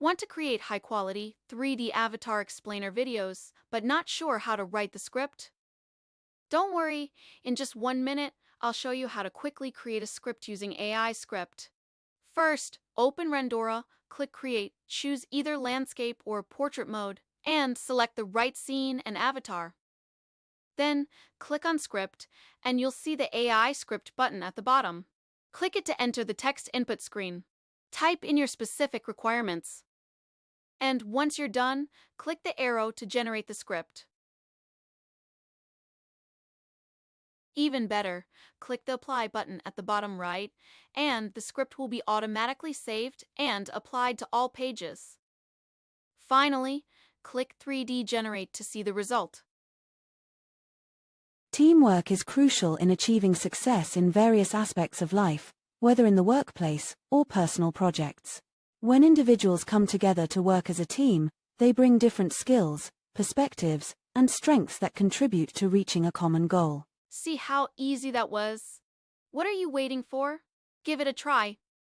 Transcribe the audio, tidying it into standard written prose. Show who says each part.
Speaker 1: Want to create high-quality, 3D avatar explainer videos, but not sure how to write the script? Don't worry, in just 1 minute, I'll show you how to quickly create a script using AI script. First, open Rendora, click Create, choose either landscape or portrait mode, and select the right scene and avatar. Then, click on Script, and you'll see the AI script button at the bottom. Click it to enter the text input screen. Type in your specific requirements. And once you're done, click the arrow to generate the script. Even better, click the Apply button at the bottom right, and the script will be automatically saved and applied to all pages. Finally, click 3D Generate to see the result.
Speaker 2: Teamwork is crucial in achieving success in various aspects of life, whether in the workplace or personal projects. When individuals come together to work as a team, they bring different skills, perspectives, and strengths that contribute to reaching a common goal.
Speaker 1: See how easy that was? What are you waiting for? Give it a try.